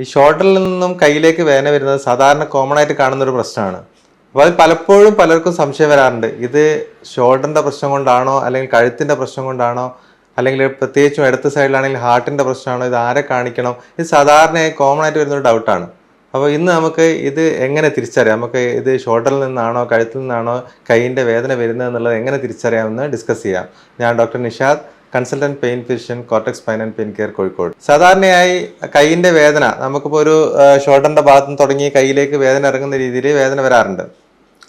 ഈ ഷോൾഡറിൽ നിന്നും കയ്യിലേക്ക് വേദന വരുന്നത് സാധാരണ കോമൺ ആയിട്ട് കാണുന്ന ഒരു പ്രശ്നമാണ്. അപ്പോൾ അത് പലപ്പോഴും പലർക്കും സംശയം വരാറുണ്ട്. ഇത് ഷോൾഡറിന്റെ പ്രശ്നം കൊണ്ടാണോ, അല്ലെങ്കിൽ കഴുത്തിന്റെ പ്രശ്നം കൊണ്ടാണോ, അല്ലെങ്കിൽ പ്രത്യേകിച്ചും ഇടത്ത് സൈഡിലാണെങ്കിൽ ഹാർട്ടിന്റെ പ്രശ്നമാണോ, ഇത് ആരെ കാണിക്കണം? ഇത് സാധാരണയായി കോമൺ ആയിട്ട് വരുന്നൊരു ഡൗട്ടാണ്. അപ്പോൾ ഇന്ന് നമുക്ക് ഇത് എങ്ങനെ തിരിച്ചറിയാം, നമുക്ക് ഇത് ഷോൾഡറിൽ നിന്നാണോ കഴുത്തിൽ നിന്നാണോ കൈയിൻ്റെ വേദന വരുന്നത് എന്നുള്ളത് എങ്ങനെ തിരിച്ചറിയാമെന്ന് ഡിസ്കസ് ചെയ്യാം. ഞാൻ doctor Nishad, consultant pain physician, cortex spine and pain care, Kozhikode. സാധാരണയായി കൈയിൻ്റെ വേദന നമുക്കിപ്പോൾ ഒരു ഷോൾഡറിൻ്റെ ഭാഗത്ത് നിന്ന് തുടങ്ങി കൈയിലേക്ക് വേദന ഇറങ്ങുന്ന രീതിയിൽ വേദന വരാറുണ്ട്.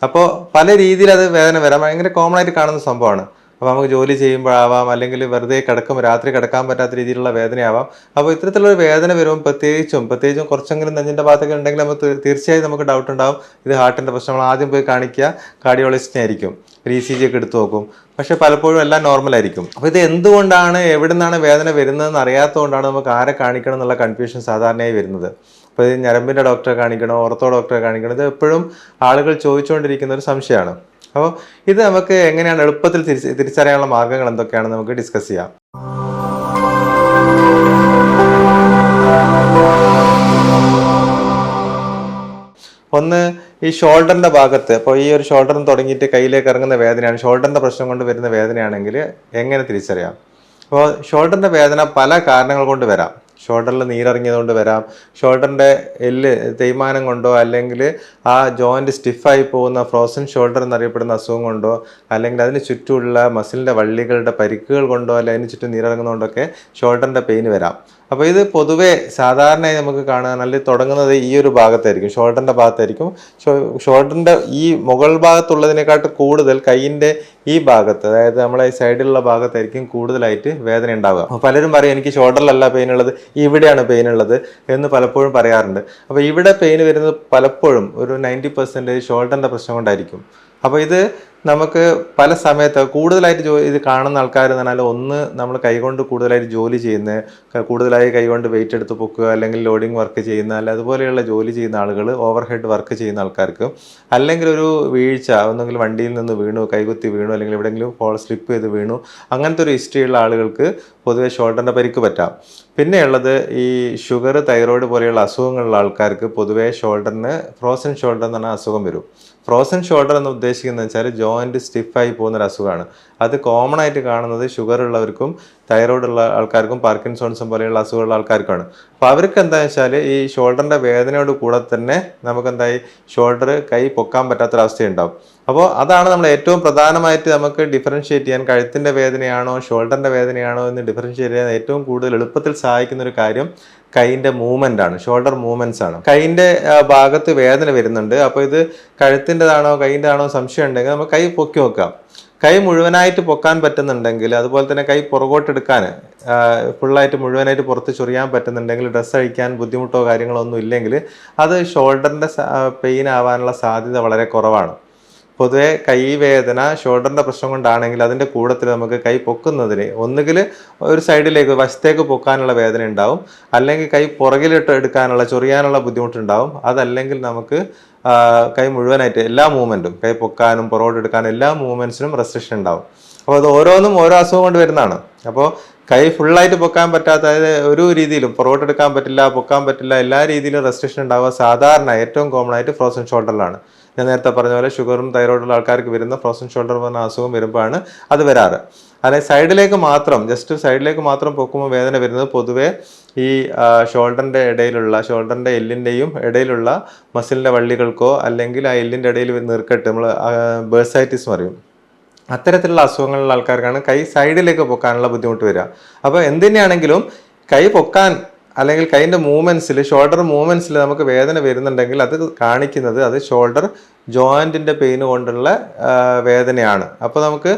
അപ്പോൾ പല രീതിയിൽ അത് വേദന വരാം, ഭയങ്കര കോമൺ ആയിട്ട് കാണുന്ന സംഭവമാണ്. അപ്പോൾ നമുക്ക് ജോലി ചെയ്യുമ്പോഴാവാം, അല്ലെങ്കിൽ വെറുതെ കിടക്കുമ്പോൾ രാത്രി കിടക്കാൻ പറ്റാത്ത രീതിയിലുള്ള വേദനയാവാം. അപ്പോൾ ഇത്തരത്തിലുള്ള വേദന വരുമ്പോൾ പ്രത്യേകിച്ചും കുറച്ചെങ്കിലും നെഞ്ചിൻ്റെ ഭാഗത്തൊക്കെ ഉണ്ടെങ്കിൽ നമുക്ക് തീർച്ചയായും നമുക്ക് ഡൗട്ട് ഉണ്ടാവും, ഇത് ഹാർട്ടിൻ്റെ പ്രശ്നം. നമ്മൾ ആദ്യം പോയി കാണിക്കുക കാർഡിയോളജിസ്റ്റിനെ ആയിരിക്കും, ഒരു ECG ഒക്കെ എടുത്തു നോക്കും. പക്ഷെ പലപ്പോഴും എല്ലാം നോർമൽ ആയിരിക്കും. അപ്പോൾ ഇത് എന്തുകൊണ്ടാണ്, എവിടെ നിന്നാണ് വേദന വരുന്നതെന്ന് അറിയാത്തതുകൊണ്ടാണ് നമുക്ക് ആരെ കാണിക്കണം എന്നുള്ള കൺഫ്യൂഷൻ സാധാരണയായി വരുന്നത്. അപ്പോൾ ഇത് ഞരമ്പിൻ്റെ ഡോക്ടറെ കാണിക്കണോ, ഓർത്തോ ഡോക്ടറെ കാണിക്കണോ, ഇത് എപ്പോഴും ആളുകൾ ചോദിച്ചുകൊണ്ടിരിക്കുന്ന ഒരു സംശയമാണ്. അപ്പോൾ ഇത് നമുക്ക് എങ്ങനെയാണ് എളുപ്പത്തിൽ തിരിച്ചറിയാനുള്ള മാർഗ്ഗങ്ങൾ എന്തൊക്കെയാണെന്ന് നമുക്ക് ഡിസ്കസ് ചെയ്യാം. ഒന്ന്, ഈ ഷോൾഡറിൻ്റെ ഭാഗത്ത്, അപ്പോൾ ഈ ഒരു ഷോൾഡറിന് തുടങ്ങിയിട്ട് കയ്യിലേക്ക് ഇറങ്ങുന്ന വേദനയാണ്, ഷോൾഡറിൻ്റെ പ്രശ്നം കൊണ്ട് വരുന്ന വേദനയാണെങ്കിൽ എങ്ങനെ തിരിച്ചറിയാം? അപ്പോൾ ഷോൾഡറിൻ്റെ വേദന പല കാരണങ്ങൾ കൊണ്ട് വരാം. ഷോൾഡറിൽ നീരിറങ്ങിയതുകൊണ്ട് വരാം, ഷോൾഡറിൻ്റെ എല്ല് തേയ്മാനം കൊണ്ടോ, അല്ലെങ്കിൽ ആ ജോയിൻറ്റ് സ്റ്റിഫായി പോകുന്ന ഫ്രോസൺ ഷോൾഡർ എന്നറിയപ്പെടുന്ന അസുഖം കൊണ്ടോ, അല്ലെങ്കിൽ അതിന് ചുറ്റുമുള്ള മസിലിൻ്റെ വള്ളികളുടെ പരിക്കുകൾ കൊണ്ടോ, അല്ലെങ്കിൽ അതിന് ചുറ്റും നീരിറങ്ങുന്നതുകൊണ്ടൊക്കെ ഷോൾഡറിൻ്റെ പെയിൻ വരാം. അപ്പോൾ ഇത് പൊതുവെ സാധാരണയായി നമുക്ക് കാണാൻ തുടങ്ങുന്നത് ഈ ഒരു ഭാഗത്തായിരിക്കും, ഷോൾഡറിൻ്റെ ഭാഗത്തായിരിക്കും. ഷോൾഡറിൻ്റെ ഈ മുകൾ ഭാഗത്തുള്ളതിനെക്കാട്ട് കൂടുതൽ കൈയിൻ്റെ ഈ ഭാഗത്ത്, അതായത് നമ്മളെ ഈ സൈഡിലുള്ള ഭാഗത്തായിരിക്കും കൂടുതലായിട്ട് വേദന ഉണ്ടാവുക. അപ്പോൾ പലരും പറയും എനിക്ക് ഷോൾഡറിലല്ല പെയിൻ ഉള്ളത്, ഇവിടെയാണ് പെയിൻ ഉള്ളത് എന്ന് പലപ്പോഴും പറയാറുണ്ട്. അപ്പോൾ ഇവിടെ പെയിൻ വരുന്നത് പലപ്പോഴും ഒരു 90% ഷോൾഡറിൻ്റെ പ്രശ്നം കൊണ്ടായിരിക്കും. അപ്പോൾ ഇത് നമുക്ക് പല സമയത്ത് കൂടുതലായിട്ട് ഇത് കാണുന്ന ആൾക്കാർ എന്ന് പറഞ്ഞാൽ, ഒന്ന് നമ്മൾ കൈകൊണ്ട് കൂടുതലായിട്ട് ജോലി ചെയ്യുന്ന, കൂടുതലായി കൈകൊണ്ട് വെയിറ്റ് എടുത്ത് പൊക്കുക, അല്ലെങ്കിൽ ലോഡിങ് വർക്ക് ചെയ്യുന്ന, അല്ല അതുപോലെയുള്ള ജോലി ചെയ്യുന്ന ആളുകൾ, ഓവർ ഹെഡ് വർക്ക് ചെയ്യുന്ന ആൾക്കാർക്ക്, അല്ലെങ്കിൽ ഒരു വീഴ്ച, ഒന്നെങ്കിൽ വണ്ടിയിൽ നിന്ന് വീണു, കൈകുത്തി വീണു, അല്ലെങ്കിൽ എവിടെയെങ്കിലും സ്ലിപ്പ് ചെയ്ത് വീണു, അങ്ങനത്തെ ഒരു ഹിസ്റ്ററിയുള്ള ആളുകൾക്ക് പൊതുവെ ഷോൾഡറിൻ്റെ പരിക്ക് പറ്റാം. പിന്നെയുള്ളത് ഈ ഷുഗർ, തൈറോയ്ഡ് പോലെയുള്ള അസുഖങ്ങളുള്ള ആൾക്കാർക്ക് പൊതുവെ ഷോൾഡറിന് ഫ്രോസൺ ഷോൾഡർ എന്ന് പറഞ്ഞാൽ അസുഖം വരും. ഫ്രോസൺ ഷോൾഡർ എന്ന് ഉദ്ദേശിക്കുന്നത് വെച്ചാൽ ജോയിൻറ്റ് സ്റ്റിഫായി പോകുന്നൊരു അസുഖമാണ്. അത് കോമൺ ആയിട്ട് കാണുന്നത് ഷുഗർ ഉള്ളവർക്കും തൈറോയ്ഡ് ഉള്ള ആൾക്കാർക്കും പാർക്കിൻസോൺസും പോലെയുള്ള അസുഖമുള്ള ആൾക്കാർക്കാണ്. അപ്പോൾ അവർക്ക് എന്താണെന്ന് വെച്ചാൽ ഈ ഷോൾഡറിൻ്റെ വേദനയോട് കൂടെ തന്നെ നമുക്കെന്തായി ഷോൾഡർ കൈ പൊക്കാൻ പറ്റാത്തൊരവസ്ഥയുണ്ടാവും. അപ്പോൾ അതാണ് നമ്മൾ ഏറ്റവും പ്രധാനമായിട്ട് നമുക്ക് ഡിഫറൻഷ്യേറ്റ് ചെയ്യാൻ, കഴുത്തിൻ്റെ വേദനയാണോ ഷോൾഡറിൻ്റെ വേദനയാണോ എന്ന് ഡിഫറൻഷ്യേറ്റ് ചെയ്യാൻ ഏറ്റവും കൂടുതൽ എളുപ്പത്തിൽ സഹായിക്കുന്ന ഒരു കാര്യം കൈയിൻ്റെ മൂവ്മെൻ്റ് ആണ്, ഷോൾഡർ മൂവ്മെൻറ്റ്സ് ആണ്. കൈയിൻ്റെ ഭാഗത്ത് വേദന വരുന്നുണ്ട്, അപ്പോൾ ഇത് കഴുത്തിൻ്റെതാണോ കൈയിൻ്റെ ആണോ സംശയം ഉണ്ടെങ്കിൽ നമുക്ക് കൈ പൊക്കി നോക്കാം. കൈ മുഴുവനായിട്ട് പൊക്കാൻ പറ്റുന്നുണ്ടെങ്കിൽ, അതുപോലെ തന്നെ കൈ പുറകോട്ടെടുക്കാൻ ഫുള്ളായിട്ട് മുഴുവനായിട്ട് പുറത്ത് ചൊറിയാൻ പറ്റുന്നുണ്ടെങ്കിൽ, ഡ്രസ്സ് അഴിക്കാൻ ബുദ്ധിമുട്ടോ കാര്യങ്ങളോ ഒന്നും ഇല്ലെങ്കിൽ, അത് ഷോൾഡറിൻ്റെ പെയിൻ ആവാനുള്ള സാധ്യത വളരെ കുറവാണ്. പൊതുവെ കൈവേദന ഷോൾഡറിൻ്റെ പ്രശ്നം കൊണ്ടാണെങ്കിൽ അതിൻ്റെ കൂട്ടത്തിൽ നമുക്ക് കൈ പൊക്കുന്നതിന് ഒന്നുകിൽ ഒരു സൈഡിലേക്ക് വശത്തേക്ക് പൊക്കാനുള്ള വേദന ഉണ്ടാവും, അല്ലെങ്കിൽ കൈ പുറകിലിട്ട് എടുക്കാനുള്ള ചൊറിയാനുള്ള ബുദ്ധിമുട്ടുണ്ടാവും. അതല്ലെങ്കിൽ നമുക്ക് കൈ മുഴുവനായിട്ട് എല്ലാ മൂവ്മെൻറ്റും, കൈ പൊക്കാനും പുറകോട്ടെടുക്കാനും എല്ലാ മൂവ്മെൻറ്റ്സിനും റെസ്ട്രിക്ഷൻ ഉണ്ടാവും. അപ്പോൾ അത് ഓരോന്നും ഓരോ അസുഖം കൊണ്ട് വരുന്നതാണ്. അപ്പോൾ കൈ ഫുള്ളായിട്ട് പൊക്കാൻ പറ്റാത്ത, അതായത് ഒരു രീതിയിലും പുറകോട്ടെടുക്കാൻ പറ്റില്ല, പൊക്കാൻ പറ്റില്ല, എല്ലാ രീതിയിലും റെസ്ട്രിക്ഷൻ ഉണ്ടാവുക സാധാരണ ഏറ്റവും കോമൺ ആയിട്ട് ഫ്രോസൺ ഷോൾഡറിലാണ്. ഞാൻ നേരത്തെ പറഞ്ഞ പോലെ ഷുഗറും തൈറോയിഡുള്ള ആൾക്കാർക്ക് വരുന്ന ഫ്രോസൺ ഷോൾഡർ പറഞ്ഞ അസുഖം വരുമ്പോഴാണ് അത് വരാറ്. അതായത് സൈഡിലേക്ക് മാത്രം, ജസ്റ്റ് സൈഡിലേക്ക് മാത്രം പൊക്കുമ്പോൾ വേദന വരുന്നത് പൊതുവേ ഈ ഷോൾഡറിൻ്റെ ഇടയിലുള്ള, ഷോൾഡറിൻ്റെ എല്ലിൻ്റെയും ഇടയിലുള്ള മസിലിൻ്റെ വള്ളികൾക്കോ, അല്ലെങ്കിൽ ആ എല്ലിൻ്റെ ഇടയിൽ നീർക്കെട്ട്, നമ്മൾ ബേഴ്സൈറ്റിസ് പറയും, അത്തരത്തിലുള്ള അസുഖങ്ങളുള്ള ആൾക്കാർക്കാണ് കൈ സൈഡിലേക്ക് പൊക്കാനുള്ള ബുദ്ധിമുട്ട് വരിക. അപ്പോൾ എന്തിനാണെങ്കിലും കൈ പൊക്കാൻ, അല്ലെങ്കിൽ കൈൻ്റെ മൂവ്മെൻറ്റ്സിൽ, ഷോൾഡർ മൂവ്മെൻറ്റ്സിൽ നമുക്ക് വേദന വരുന്നുണ്ടെങ്കിൽ അത് കാണിക്കുന്നത് അത് ഷോൾഡർ ജോയിൻറ്റിൻ്റെ പെയിൻ കൊണ്ടുള്ള വേദനയാണ്. അപ്പോൾ നമുക്ക്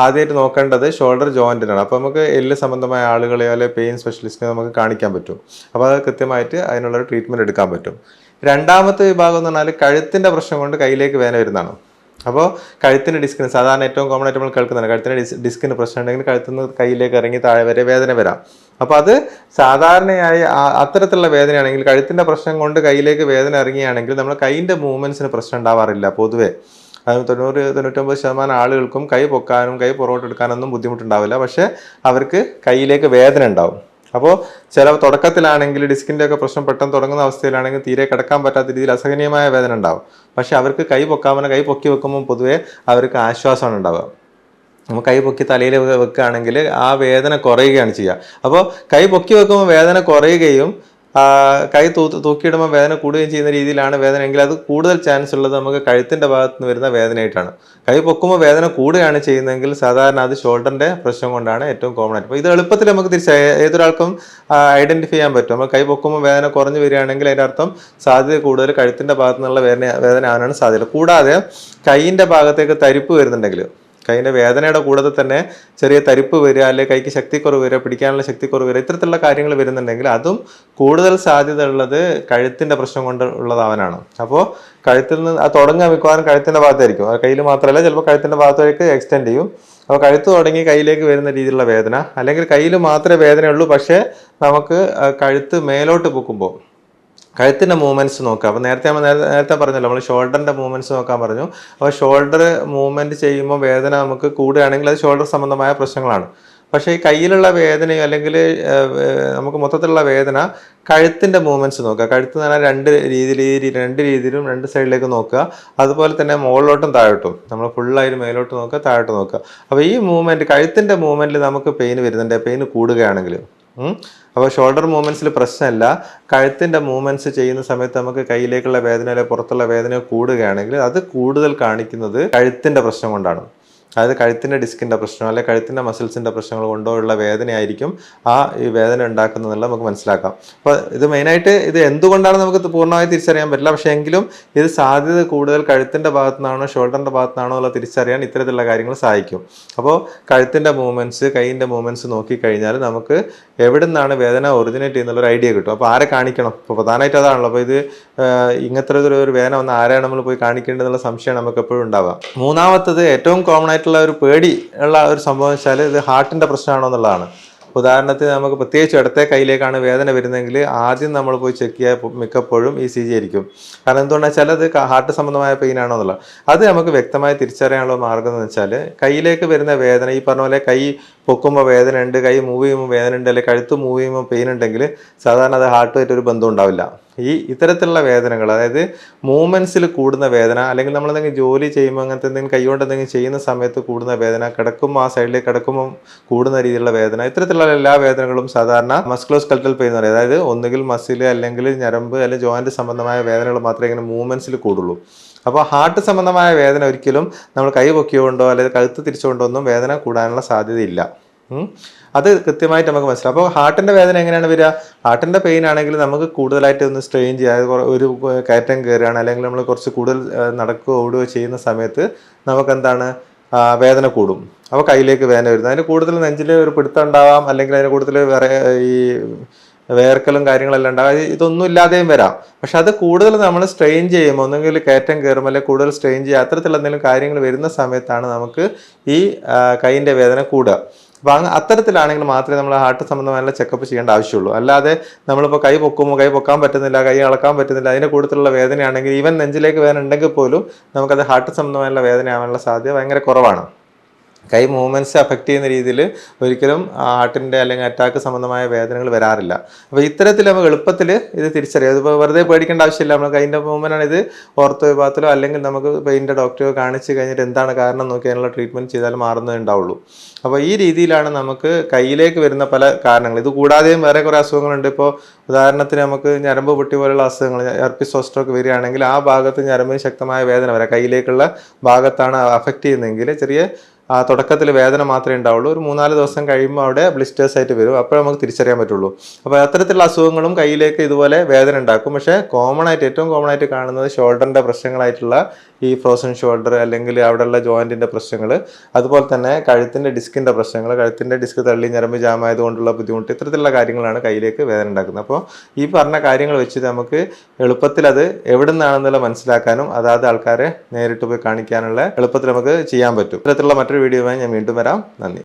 ആദ്യമായിട്ട് നോക്കേണ്ടത് ഷോൾഡർ ജോയിൻറ്റിനാണ്. അപ്പോൾ നമുക്ക് എല്ല് സംബന്ധമായ ആളുകളെയോ അല്ലെങ്കിൽ പെയിൻ സ്പെഷ്യലിസ്റ്റിനെ നമുക്ക് കാണിക്കാൻ പറ്റും. അപ്പോൾ അത് കൃത്യമായിട്ട് അതിനുള്ളൊരു ട്രീറ്റ്മെൻറ്റ് എടുക്കാൻ പറ്റും. രണ്ടാമത്തെ വിഭാഗം എന്ന് പറഞ്ഞാൽ കഴുത്തിൻ്റെ പ്രശ്നം കൊണ്ട് കയ്യിലേക്ക് വേദന വരുന്നതാണ്. അപ്പോൾ കഴുത്തിൻ്റെ ഡിസ്കിന്, സാധാരണ ഏറ്റവും കോമൺ ആയിട്ട് നമ്മൾ കേൾക്കുന്നതാണ്, കഴുത്തിൻ്റെ ഡിസ്കിന് പ്രശ്നം ഉണ്ടെങ്കിൽ കഴുത്തിൽ നിന്ന് കയ്യിലേക്ക് ഇറങ്ങി താഴെ വരെ വേദന വരാം. അപ്പോൾ അത് സാധാരണയായി അത്തരത്തിലുള്ള വേദനയാണെങ്കിൽ, കഴുത്തിൻ്റെ പ്രശ്നം കൊണ്ട് കയ്യിലേക്ക് വേദന ഇറങ്ങിയാണെങ്കിൽ നമ്മൾ കൈയിൻ്റെ മൂവ്മെൻറ്റ്സിന് പ്രശ്നം ഉണ്ടാവാറില്ല പൊതുവേ. 90-99% ആളുകൾക്കും കൈ പൊക്കാനും കൈ പുറകോട്ടെടുക്കാനൊന്നും ബുദ്ധിമുട്ടുണ്ടാവില്ല. പക്ഷേ അവർക്ക് കയ്യിലേക്ക് വേദന ഉണ്ടാവും. അപ്പോൾ ചില തുടക്കത്തിലാണെങ്കിൽ ഡിസ്കിൻ്റെ ഒക്കെ പ്രശ്നം പെട്ടെന്ന് തുടങ്ങുന്ന അവസ്ഥയിലാണെങ്കിൽ തീരെ കിടക്കാൻ പറ്റാത്ത രീതിയിൽ അസഹനീയമായ വേദന ഉണ്ടാവും. പക്ഷെ അവർക്ക് കൈ പൊക്കാമെന്ന് കൈ പൊക്കി വെക്കുമ്പോൾ പൊതുവേ അവർക്ക് ആശ്വാസമാണ് ഉണ്ടാവുക. നമ്മൾ കൈ പൊക്കി തലയിൽ വെക്കുകയാണെങ്കിൽ ആ വേദന കുറയുകയാണ് ചെയ്യുക. അപ്പോൾ കൈ പൊക്കി വെക്കുമ്പോൾ വേദന കുറയുകയും കൈ തൂക്കിയിടുമ്പോൾ വേദന കൂടുകയും ചെയ്യുന്ന രീതിയിലാണ് വേദന എങ്കിൽ അത് കൂടുതൽ ചാൻസ് ഉള്ളത് നമുക്ക് കഴുത്തിൻ്റെ ഭാഗത്ത് നിന്ന് വരുന്ന വേദനയായിട്ടാണ്. കൈ പൊക്കുമ്പോൾ വേദന കൂടുകയാണ് ചെയ്യുന്നതെങ്കിൽ സാധാരണ അത് ഷോൾഡറിൻ്റെ പ്രശ്നം കൊണ്ടാണ് ഏറ്റവും കോമൺ ആയിട്ട്. അപ്പോൾ ഇത് എളുപ്പത്തിൽ നമുക്ക് ഏതൊരാൾക്കും ഐഡൻറ്റിഫൈ ചെയ്യാൻ പറ്റും. നമ്മൾ കൈ പൊക്കുമ്പോൾ വേദന കുറഞ്ഞു വരികയാണെങ്കിൽ അതിൻ്റെ അർത്ഥം സാധ്യത കൂടുതൽ കഴുത്തിൻ്റെ ഭാഗത്തു നിന്നുള്ള വേദന ആവാനാണ് സാധ്യത. കൂടാതെ കൈയിൻ്റെ ഭാഗത്തേക്ക് തരിപ്പ് വരുന്നുണ്ടെങ്കിൽ, കൈയിൻ്റെ വേദനയുടെ കൂടെ തന്നെ ചെറിയ തരിപ്പ് വരിക, അല്ലെങ്കിൽ കൈക്ക് ശക്തിക്കുറവ് വരിക, പിടിക്കാനുള്ള ശക്തിക്കുറവ് വരിക, ഇത്തരത്തിലുള്ള കാര്യങ്ങൾ വരുന്നുണ്ടെങ്കിൽ അതും കൂടുതൽ സാധ്യത ഉള്ളത് കഴുത്തിൻ്റെ പ്രശ്നം കൊണ്ട് ഉള്ളതാവാനാണ്. അപ്പോൾ കഴുത്തിൽ നിന്ന് തുടങ്ങുക മിക്കവാറും കഴുത്തിൻ്റെ ഭാഗത്തായിരിക്കും. കയ്യിൽ മാത്രമല്ല, ചിലപ്പോൾ കഴുത്തിൻ്റെ ഭാഗത്തേക്ക് എക്സ്റ്റെൻഡ് ചെയ്യും. അപ്പോൾ കഴുത്ത് തുടങ്ങി കയ്യിലേക്ക് വരുന്ന രീതിയിലുള്ള വേദന, അല്ലെങ്കിൽ കയ്യിൽ മാത്രമേ വേദനയുള്ളൂ പക്ഷേ നമുക്ക് കഴുത്ത് മേലോട്ട് പൊക്കുമ്പോൾ കഴുത്തിൻ്റെ മൂവ്മെൻറ്റ്സ് നോക്കുക. അപ്പോൾ നേരത്തെ പറഞ്ഞല്ലോ, നമ്മൾ ഷോൾഡറിൻ്റെ മൂവ്മെൻറ്റ്സ് നോക്കാൻ പറഞ്ഞു. അപ്പോൾ ഷോൾഡർ മൂവ്മെൻറ്റ് ചെയ്യുമ്പോൾ വേദന നമുക്ക് കൂടുകയാണെങ്കിൽ അത് ഷോൾഡർ സംബന്ധമായ പ്രശ്നങ്ങളാണ്. പക്ഷേ ഈ കയ്യിലുള്ള വേദനയോ അല്ലെങ്കിൽ നമുക്ക് മൊത്തത്തിലുള്ള വേദന കഴുത്തിൻ്റെ മൂവ്മെൻറ്റ്സ് നോക്കുക. കഴുത്ത് എന്ന് പറഞ്ഞാൽ രണ്ട് രീതിയിലും രണ്ട് സൈഡിലേക്ക് നോക്കുക. അതുപോലെ തന്നെ മുകളിലോട്ടും താഴോട്ടും, നമ്മൾ ഫുള്ളായിട്ട് മേലോട്ട് നോക്കുക, താഴോട്ട് നോക്കുക. അപ്പോൾ ഈ മൂവ്മെൻറ്റ്, കഴുത്തിൻ്റെ മൂവ്മെൻറ്റിൽ നമുക്ക് പെയിൻ വരുന്നുണ്ട്, പെയിൻ കൂടുകയാണെങ്കിൽ. അപ്പോൾ ഷോൾഡർ മൂവ്മെൻറ്റ്സിൽ പ്രശ്നമല്ല, കഴുത്തിൻ്റെ മൂവ്മെൻറ്റ്സ് ചെയ്യുന്ന സമയത്ത് നമുക്ക് കയ്യിലേക്കുള്ള വേദന അല്ലെങ്കിൽ പുറത്തുള്ള വേദന കൂടുകയാണെങ്കിൽ അത് കൂടുതൽ കാണിക്കുന്നത് കഴുത്തിൻ്റെ പ്രശ്നം കൊണ്ടാണ്. അതായത് കഴുത്തിൻ്റെ ഡിസ്കിൻ്റെ പ്രശ്നം അല്ലെങ്കിൽ കഴുത്തിൻ്റെ മസിൽസിൻ്റെ പ്രശ്നങ്ങൾ കൊണ്ടോ ഉള്ള വേദനയായിരിക്കും ഈ വേദന ഉണ്ടാക്കുന്നതെന്നുള്ളത് നമുക്ക് മനസ്സിലാക്കാം. അപ്പോൾ ഇത് മെയിനായിട്ട് ഇത് എന്തുകൊണ്ടാണ് നമുക്ക് പൂർണ്ണമായി തിരിച്ചറിയാൻ പറ്റില്ല. പക്ഷേ എങ്കിലും ഇത് സാധ്യത കൂടുതൽ കഴുത്തിൻ്റെ ഭാഗത്തു നിന്നാണോ ഷോൾഡറിൻ്റെ ഭാഗത്തു നിന്നാണോ എന്നുള്ള തിരിച്ചറിയാൻ ഇത്തരത്തിലുള്ള കാര്യങ്ങൾ സഹായിക്കും. അപ്പോൾ കഴുത്തിൻ്റെ മൂവ്മെൻറ്റ്സ്, കൈയിൻ്റെ മൂവ്മെൻറ്റ്സ് നോക്കിക്കഴിഞ്ഞാൽ നമുക്ക് എവിടെ നിന്നാണ് വേദന ഒറിജിനേറ്റ് ചെയ്യുന്നുള്ളൊരു ഐഡിയ കിട്ടും. അപ്പോൾ ആരെ കാണിക്കണം, ഇപ്പോൾ പ്രധാനമായിട്ട് അതാണല്ലോ. അപ്പോൾ ഇത് ഇങ്ങനത്തെ ഒരു വേദന വന്ന് ആരെയാണ് നമ്മൾ പോയി കാണിക്കേണ്ടതെന്നുള്ള സംശയമാണ് നമുക്ക് എപ്പോഴും ഉണ്ടാവുക. മൂന്നാമത്തത് ഏറ്റവും കോമൺ ആയിട്ടുള്ള ഒരു പേടി ഉള്ള ഒരു സംഭവം വെച്ചാൽ ഇത് ഹാർട്ടിൻ്റെ പ്രശ്നമാണോ എന്നുള്ളതാണ്. ഉദാഹരണത്തിന് നമുക്ക് പ്രത്യേകിച്ച് ഇടത്തെ കൈയിലേക്കാണ് വേദന വരുന്നതെങ്കിൽ ആദ്യം നമ്മൾ പോയി ചെക്ക് ചെയ്യുക മിക്കപ്പോഴും ECG ആയിരിക്കും. കാരണം എന്തുകൊണ്ടാണെന്ന് വെച്ചാൽ അത് ഹാർട്ട് സംബന്ധമായ പെയിൻ ആണോ എന്നുള്ളത്. അത് നമുക്ക് വ്യക്തമായി തിരിച്ചറിയാനുള്ള മാർഗം എന്ന് വെച്ചാൽ കയ്യിലേക്ക് വരുന്ന വേദന, ഈ പറഞ്ഞ പോലെ കൈ പൊക്കുമ്പോൾ വേദന ഉണ്ട്, കൈ മൂവ് ചെയ്യുമ്പോൾ വേദന ഉണ്ട്, അല്ലെങ്കിൽ കഴുത്ത് മൂവ് ചെയ്യുമ്പോൾ പെയിൻ ഉണ്ടെങ്കിൽ സാധാരണ അത് ഹാർട്ടുമായിട്ട് ഒരു ബന്ധം ഉണ്ടാവില്ല. ഇത്തരത്തിലുള്ള വേദനകൾ, അതായത് മൂവ്മെൻറ്റ്സിൽ കൂടുന്ന വേദന, അല്ലെങ്കിൽ നമ്മളെന്തെങ്കിലും ജോലി ചെയ്യുമ്പോൾ അങ്ങനത്തെ എന്തെങ്കിലും കൈകൊണ്ട് എന്തെങ്കിലും ചെയ്യുന്ന സമയത്ത് കൂടുന്ന വേദന, കിടക്കുമ്പോൾ ആ സൈഡിലേക്ക് കിടക്കുമ്പോൾ കൂടുന്ന രീതിയിലുള്ള വേദന, ഇത്തരത്തിലുള്ള എല്ലാ വേദനകളും സാധാരണ മസ്കുലോസ്കെലറ്റൽ പെയിൻ എന്ന് പറയും. അതായത് ഒന്നുകിൽ മസിൽ അല്ലെങ്കിൽ ഞരമ്പ് അല്ലെങ്കിൽ ജോയിന്റ് സംബന്ധമായ വേദനകൾ മാത്രമേ ഇങ്ങനെ മൂവ്മെൻറ്റ്സിൽ കൂടുള്ളൂ. അപ്പോൾ ഹാർട്ട് സംബന്ധമായ വേദന ഒരിക്കലും നമ്മൾ കൈ പൊക്കിയോണ്ടോ അല്ലെങ്കിൽ കഴുത്ത് തിരിച്ചുകൊണ്ടോ ഒന്നും വേദന കൂടാനുള്ള സാധ്യതയില്ല. അത് കൃത്യമായിട്ട് നമുക്ക് മനസ്സിലാവും. അപ്പോൾ ഹാർട്ടിൻ്റെ വേദന എങ്ങനെയാണ് വരിക? ഹാർട്ടിൻ്റെ പെയിൻ ആണെങ്കിൽ നമുക്ക് കൂടുതലായിട്ട് ഒന്ന് സ്ട്രെയിൻ ചെയ്യുക, ഒരു കയറ്റം കയറുകയാണ് അല്ലെങ്കിൽ നമ്മൾ കുറച്ച് കൂടുതൽ നടക്കുകയോ ഓടുകയോ ചെയ്യുന്ന സമയത്ത് നമുക്ക് എന്താണ് വേദന കൂടും. അപ്പോൾ കയ്യിലേക്ക് വേദന വരുന്നത്. അതിന് കൂടുതൽ നെഞ്ചിൽ ഒരു പിടുത്തം ഉണ്ടാവാം, അല്ലെങ്കിൽ അതിന് കൂടുതൽ ഈ വേർക്കലും കാര്യങ്ങളെല്ലാം ഉണ്ടാകും. ഇതൊന്നും ഇല്ലാതെയും വരാം. പക്ഷെ അത് കൂടുതൽ നമ്മൾ സ്ട്രെയിൻ ചെയ്യുമ്പോൾ, ഒന്നെങ്കിൽ കയറ്റം കയറുമ്പോൾ അല്ലെങ്കിൽ കൂടുതൽ സ്ട്രെയിൻ ചെയ്യുക, അത്തരത്തിലുള്ള എന്തെങ്കിലും കാര്യങ്ങൾ വരുന്ന സമയത്താണ് നമുക്ക് ഈ കൈയിൻ്റെ വേദന കൂടുക. അപ്പോൾ അത്തരത്തിലാണെങ്കിൽ മാത്രമേ നമ്മൾ ഹാർട്ട് സംബന്ധമായുള്ള ചെക്കപ്പ് ചെയ്യേണ്ട ആവശ്യമുള്ളൂ. അല്ലാതെ നമ്മളിപ്പോൾ കൈ പൊക്കുമ്പോൾ കൈ പൊക്കാൻ പറ്റുന്നില്ല, കൈ അളക്കാൻ പറ്റുന്നില്ല, അതിൻ്റെ കൂടുതലുള്ള വേദനയാണെങ്കിൽ ഈവൻ നെഞ്ചിലേക്ക് വേദന ഉണ്ടെങ്കിൽ പോലും നമുക്കത് ഹാർട്ട് സംബന്ധമായുള്ള വേദനയാവാനുള്ള സാധ്യത ഭയങ്കര കുറവാണ്. കൈ മൂവ്മെൻറ്റ്സ് അഫക്റ്റ് ചെയ്യുന്ന രീതിയിൽ ഒരിക്കലും ഹാർട്ടിൻ്റെ അല്ലെങ്കിൽ അറ്റാക്ക് സംബന്ധമായ വേദനകൾ വരാറില്ല. അപ്പോൾ ഇത്തരത്തിൽ നമുക്ക് എളുപ്പത്തിൽ ഇത് തിരിച്ചറിയാം. ഇതിപ്പോൾ വെറുതെ പേടിക്കേണ്ട ആവശ്യമില്ല. നമ്മൾ കൈൻ്റെ മൂവ്മെൻ്റാണ് ഇത് ഓർത്തോ വിഭാഗത്തിലോ അല്ലെങ്കിൽ നമുക്ക് പെയിൻ്റെ ഡോക്ടറോ കാണിച്ച് കഴിഞ്ഞിട്ട് എന്താണ് കാരണം നോക്കി അതിനുള്ള ട്രീറ്റ്മെൻറ്റ് ചെയ്താൽ മാറുന്നതേ ഉണ്ടാവുള്ളൂ. അപ്പോൾ ഈ രീതിയിലാണ് നമുക്ക് കയ്യിലേക്ക് വരുന്ന പല കാരണങ്ങൾ. ഇത് കൂടാതെയും വേറെ കുറേ അസുഖങ്ങളുണ്ട്. ഇപ്പോൾ ഉദാഹരണത്തിന് നമുക്ക് ഞരമ്പ് പൊട്ടി പോലുള്ള അസുഖങ്ങൾ, ഹെർപ്പിസ് സോസ്റ്റർ വരുകയാണെങ്കിൽ ആ ഭാഗത്ത് ഞരമ്പിന് ശക്തമായ വേദന വരാം. കയ്യിലേക്കുള്ള ഭാഗത്താണ് അഫക്റ്റ് ചെയ്യുന്നതെങ്കിൽ ചെറിയ തുടക്കത്തിൽ വേദന മാത്രമേ ഉണ്ടാവുള്ളൂ. ഒരു 3-4 ദിവസം കഴിയുമ്പോൾ അവിടെ ബ്ലിസ്റ്റേഴ്സ് ആയിട്ട് വരും. അപ്പോൾ നമുക്ക് തിരിച്ചറിയാൻ പറ്റുള്ളൂ. അപ്പോൾ അത്തരത്തിലുള്ള അസുഖങ്ങളും കയ്യിലേക്ക് ഇതുപോലെ വേദന ഉണ്ടാക്കും. പക്ഷേ ഏറ്റവും കോമൺ ആയിട്ട് കാണുന്നത് ഷോൾഡറിൻ്റെ പ്രശ്നങ്ങളായിട്ടുള്ള ഈ ഫ്രോസൺ ഷോൾഡർ അല്ലെങ്കിൽ അവിടെയുള്ള ജോയിൻറ്റിൻ്റെ പ്രശ്നങ്ങൾ, അതുപോലെ തന്നെ കഴുത്തിൻ്റെ ഡിസ്കിൻ്റെ പ്രശ്നങ്ങൾ, കഴുത്തിൻ്റെ ഡിസ്ക് തള്ളി ഞരമ്പ് ജാമായത് കൊണ്ടുള്ള ബുദ്ധിമുട്ട്, ഇത്തരത്തിലുള്ള കാര്യങ്ങളാണ് കയ്യിലേക്ക് വേദന ഉണ്ടാക്കുന്നത്. അപ്പോൾ ഈ പറഞ്ഞ കാര്യങ്ങൾ വെച്ച് നമുക്ക് എളുപ്പത്തിൽ അത് എവിടെ നിന്നാണെന്നുള്ള മനസ്സിലാക്കാനും അതാത് ആൾക്കാരെ നേരിട്ട് പോയി കാണിക്കാനുള്ള എളുപ്പത്തിൽ നമുക്ക് ചെയ്യാൻ പറ്റും. ഇത്തരത്തിലുള്ള മറ്റൊരു വീഡിയോയുമായി ഞാൻ വീണ്ടും വരാം. നന്ദി.